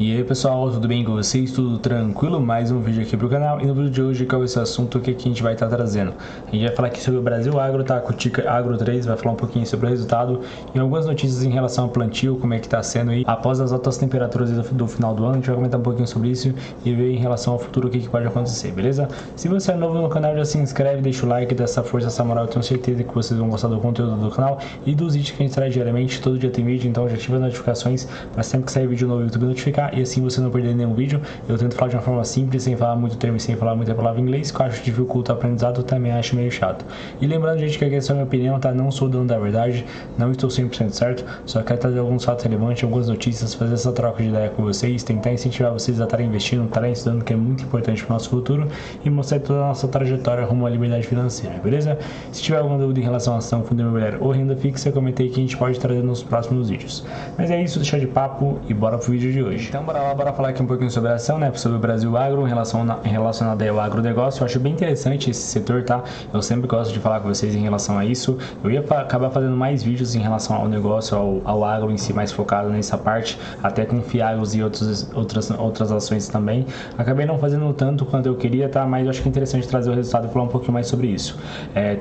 E aí pessoal, tudo bem com vocês? Tudo tranquilo? Mais um vídeo aqui pro canal. E no vídeo de hoje, qual é esse assunto que a gente vai estar trazendo? A gente vai falar aqui sobre o Brasil Agro, tá? Com o Tica Agro 3, vai falar um pouquinho sobre o resultado e algumas notícias em relação ao plantio, como é que tá sendo aí após as altas temperaturas do final do ano. A gente vai comentar um pouquinho sobre isso e ver em relação ao futuro o que pode acontecer, beleza? Se você é novo no canal, já se inscreve, deixa o like, dá essa força, essa moral. Eu tenho certeza que vocês vão gostar do conteúdo do canal e dos vídeos que a gente traz diariamente. Todo dia tem vídeo, então já ativa as notificações para sempre que sair vídeo novo no YouTube notificar e assim você não perder nenhum vídeo. Eu tento falar de uma forma simples, sem falar muito termo e sem falar muita palavra em inglês, que eu acho que dificulta o aprendizado, também acho meio chato. E lembrando, gente, que aqui é só minha opinião, tá? Não sou dono da verdade, não estou 100% certo, só quero trazer alguns fatos relevantes, algumas notícias, fazer essa troca de ideia com vocês, tentar incentivar vocês a estarem investindo, estarem estudando, que é muito importante para o nosso futuro, e mostrar toda a nossa trajetória rumo à liberdade financeira, beleza? Se tiver alguma dúvida em relação a ação, fundo imobiliário ou renda fixa, comentei que a gente pode trazer nos próximos vídeos. Mas é isso, deixar de papo e bora pro vídeo de hoje. Então bora lá, bora falar aqui um pouquinho sobre a ação, né? Sobre o Brasil Agro, relacionado ao agronegócio. Eu acho bem interessante esse setor, tá? Eu sempre gosto de falar com vocês em relação a isso. Eu ia acabar fazendo mais vídeos em relação ao negócio, ao agro em si, mais focado nessa parte, até com fiagos e outras ações também. Acabei não fazendo tanto quanto eu queria, tá? Mas eu acho que é interessante trazer o resultado e falar um pouquinho mais sobre isso.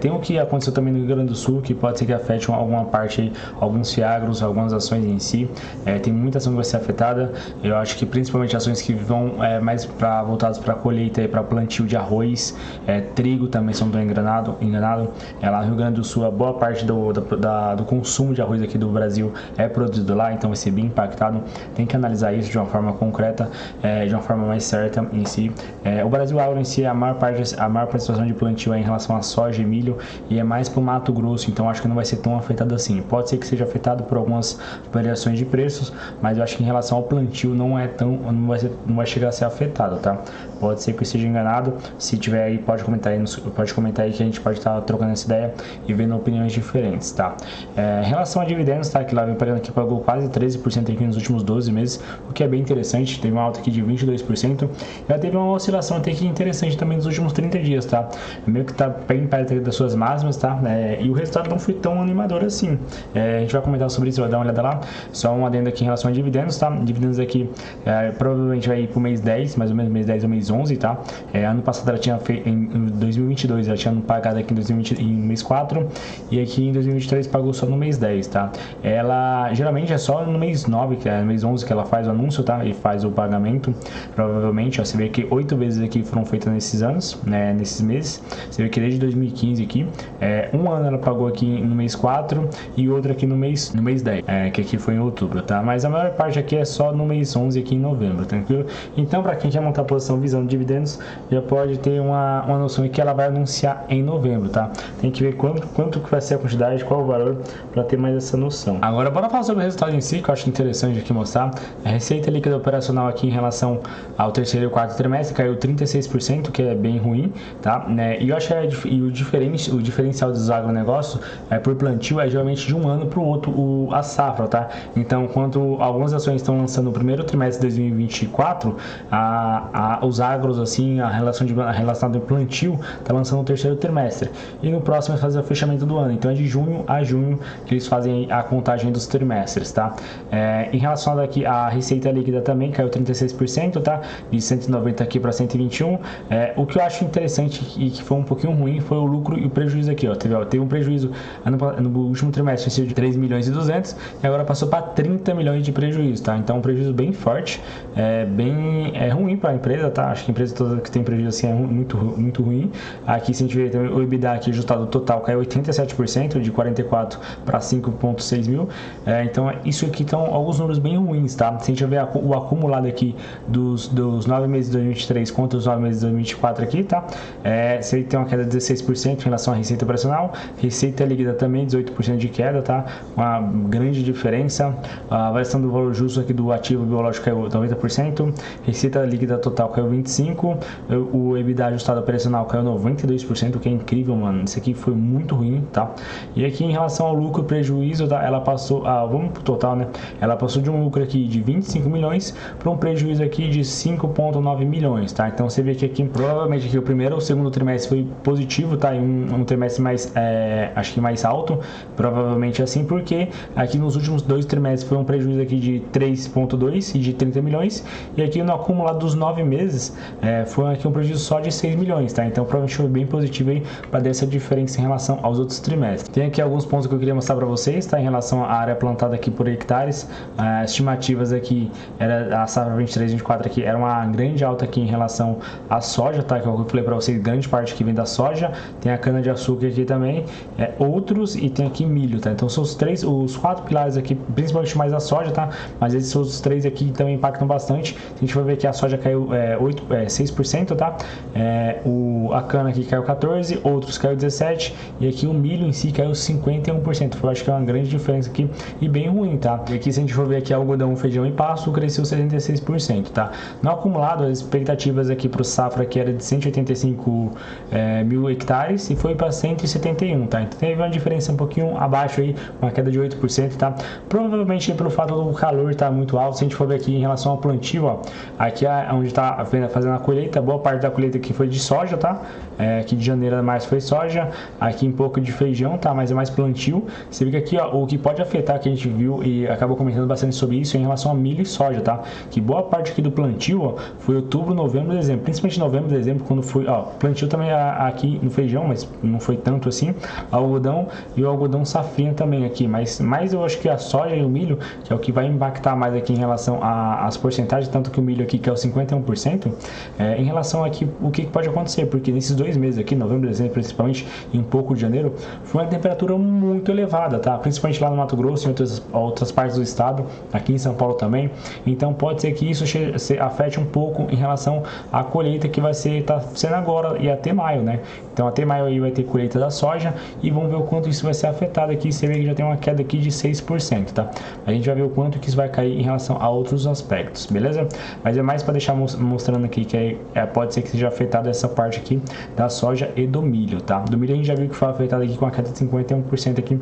Tem o que aconteceu também no Rio Grande do Sul, que pode ser que afete alguma parte, alguns fiagros, algumas ações em si. Tem muita ação que vai ser afetada. Eu acho que principalmente ações que vão mais voltadas para colheita e para plantio de arroz, trigo também, se não estou enganado. Lá no Rio Grande do Sul, a boa parte do consumo de arroz aqui do Brasil é produzido lá, então vai ser bem impactado. Tem que analisar isso de uma forma concreta, de uma forma mais certa em si. O Brasil Agro em si, a maior participação de plantio é em relação a soja e milho, e é mais para o Mato Grosso, então acho que não vai ser tão afetado assim. Pode ser que seja afetado por algumas variações de preços, mas eu acho que em relação ao plantio não vai chegar a ser afetado, tá? Pode ser que eu esteja enganado. Se tiver aí, pode comentar aí que a gente pode estar trocando essa ideia e vendo opiniões diferentes, tá? Em relação a dividendos, tá? Que lá vem pagando aqui, pagou quase 13% aqui nos últimos 12 meses, o que é bem interessante. Teve uma alta aqui de 22%. Já teve uma oscilação até que interessante também nos últimos 30 dias, tá? Meio que tá bem perto das suas máximas, tá? E o resultado não foi tão animador assim. A gente vai comentar sobre isso, vai dar uma olhada lá. Só um adendo aqui em relação a dividendos, tá? Dividendos aqui provavelmente vai ir pro mês 10, mais ou menos mês 10 ou mês 11, tá? Ano passado ela tinha feito, em 2022, ela tinha pagado aqui em mês 4, e aqui em 2023 pagou só no mês 10, tá? Ela geralmente é só no mês 9, que é no mês 11 que ela faz o anúncio, tá? E faz o pagamento, provavelmente, ó, você vê que 8 vezes aqui foram feitas nesses anos, né? Nesses meses, você vê que desde 2015 aqui, um ano ela pagou aqui no mês 4 e outro aqui no mês 10, que aqui foi em outubro, tá? Mas a maior parte aqui é só no mês 11 aqui em novembro, tranquilo? Então, para quem quer montar a posição visando dividendos, já pode ter uma noção de que ela vai anunciar em novembro, tá? Tem que ver quanto que vai ser a quantidade, qual o valor, para ter mais essa noção. Agora, bora falar sobre o resultado em si, que eu acho interessante aqui mostrar. A receita líquida operacional aqui em relação ao terceiro e quarto trimestre caiu 36%, que é bem ruim, tá? E eu acho que o diferencial dos agronegócios por plantio é geralmente de um ano para o outro a safra, tá? Então, enquanto algumas ações estão lançando no primeiro trimestre de 2024, os agros, assim, a relação do plantio está lançando no terceiro trimestre. E no próximo vai fazer o fechamento do ano. Então é de junho a junho que eles fazem a contagem dos trimestres, tá? Em relação aqui, a receita líquida também caiu 36%, tá? De 190 aqui para 121. O que eu acho interessante e que foi um pouquinho ruim foi o lucro e o prejuízo aqui, ó. Teve um prejuízo no último trimestre de 3 milhões e 200 e agora passou para 30 milhões de prejuízo, tá? Então um prejuízo bem forte, bem ruim para a empresa, tá? Acho que a empresa toda que tem prejuízo assim é muito ruim. Aqui, se a gente ver também o EBITDA aqui ajustado total caiu 87%, de 44 para 5,6 mil. Então isso aqui estão alguns números bem ruins, tá? Se a gente ver o acumulado aqui dos 9 meses de 2023 contra os 9 meses de 2024 aqui, tá? Você tem uma queda de 16% em relação à receita operacional, receita líquida também 18% de queda, tá? Uma grande diferença. A variação do valor justo aqui do ativo biológico caiu 90%, receita líquida total caiu 25%, o EBITDA ajustado operacional caiu 92%, o que é incrível, mano. Isso aqui foi muito ruim, tá? E aqui em relação ao lucro e prejuízo, tá? Ela passou, vamos pro total, né? Ela passou de um lucro aqui de 25 milhões para um prejuízo aqui de 5,9 milhões, tá? Então você vê que aqui, provavelmente aqui o primeiro ou o segundo trimestre foi positivo, tá? E um trimestre mais, acho que mais alto, provavelmente assim, porque aqui nos últimos 2 trimestres foi um prejuízo aqui de 3,2 milhões e de 30 milhões, e aqui no acumulado dos 9 meses foi aqui um prejuízo só de 6 milhões, tá? Então provavelmente foi bem positivo aí para dar essa diferença em relação aos outros trimestres. Tem aqui alguns pontos que eu queria mostrar para vocês, tá? Em relação à área plantada aqui por hectares, as estimativas aqui, a safra 23/24 aqui era uma grande alta aqui em relação à soja, tá? Que eu falei para vocês, grande parte que vem da soja, tem a cana de açúcar aqui também, outros, e tem aqui milho, tá? Então são os 4 pilares aqui, principalmente mais a soja, tá? Mas esses outros 3 aqui também impactam bastante. Se a gente for ver que a soja caiu 6%, tá? A cana aqui caiu 14%, outros caiu 17%, e aqui o milho em si caiu 51%. Eu acho que é uma grande diferença aqui e bem ruim, tá? E aqui se a gente for ver aqui algodão, feijão e pasto, cresceu 76%, tá? No acumulado, as expectativas aqui para o safra aqui era de 185 mil hectares e foi para 171, tá? Então teve uma diferença um pouquinho abaixo aí, uma queda de 8%, tá? Provavelmente pelo fato do calor estar muito alto. Se a gente for ver aqui em relação ao plantio, ó, aqui é onde está fazendo a colheita, boa parte da colheita aqui foi de soja, tá? Aqui de janeiro a março foi soja, aqui um pouco de feijão, tá? Mas é mais plantio. Você vê que aqui, ó, o que pode afetar, que a gente viu e acabou comentando bastante sobre isso, é em relação a milho e soja, tá? Que boa parte aqui do plantio, ó, foi outubro, novembro, dezembro, principalmente novembro, dezembro, quando foi, ó, plantio também aqui no feijão, mas não foi tanto assim, algodão e o algodão safrinha também aqui, mas eu acho que a soja e o milho, que é o que vai impactar mais aqui em relação às porcentagens, tanto que o milho aqui, que é o 51%, em relação aqui, o que pode acontecer, porque nesses 2 meses aqui, novembro, dezembro, principalmente, e um pouco de janeiro, foi uma temperatura muito elevada, tá? Principalmente lá no Mato Grosso e em outras partes do estado, aqui em São Paulo também. Então pode ser que isso afete um pouco em relação à colheita que tá sendo agora e até maio, né? Então até maio aí vai ter colheita da soja e vamos ver o quanto isso vai ser afetado aqui. Você vê que já tem uma queda aqui de 6%, tá? A gente vai ver o quanto que isso vai cair em relação a outros aspectos, beleza? Mas é mais para deixar mostrando aqui que pode ser que seja afetado essa parte aqui da soja e do milho, tá? Do milho a gente já viu que foi afetado aqui com a queda de 51% aqui,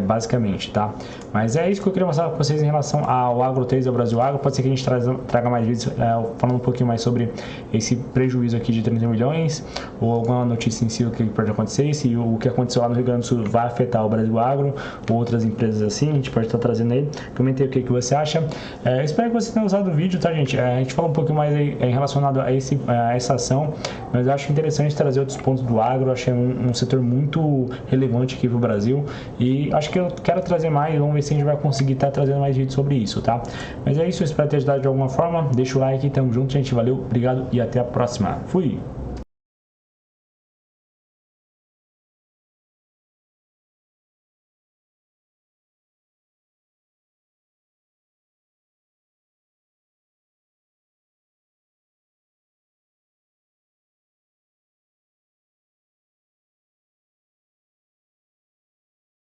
basicamente, tá? Mas é isso que eu queria mostrar para vocês em relação ao Agro 3 e ao Brasil Agro. Pode ser que a gente traga mais vídeos falando um pouquinho mais sobre esse prejuízo aqui de 30 milhões ou alguma notícia em si, o que pode acontecer, se o que aconteceu lá no Rio Grande do Sul vai afetar o Brasil Agro ou outras empresas assim, a gente pode estar trazendo aí. Comente aí o que você acha. Espero que você tenha usado o vídeo, tá, gente? A gente fala um pouquinho mais aí, relacionado a essa ação, mas eu acho interessante trazer outros pontos do agro. Eu achei um setor muito relevante aqui para o Brasil e acho que eu quero trazer mais. Vamos ver se a gente vai conseguir estar trazendo mais vídeos sobre isso, tá? Mas é isso, eu espero ter ajudado de alguma forma. Deixa o like, tamo junto, gente. Valeu, obrigado e até a próxima. Fui!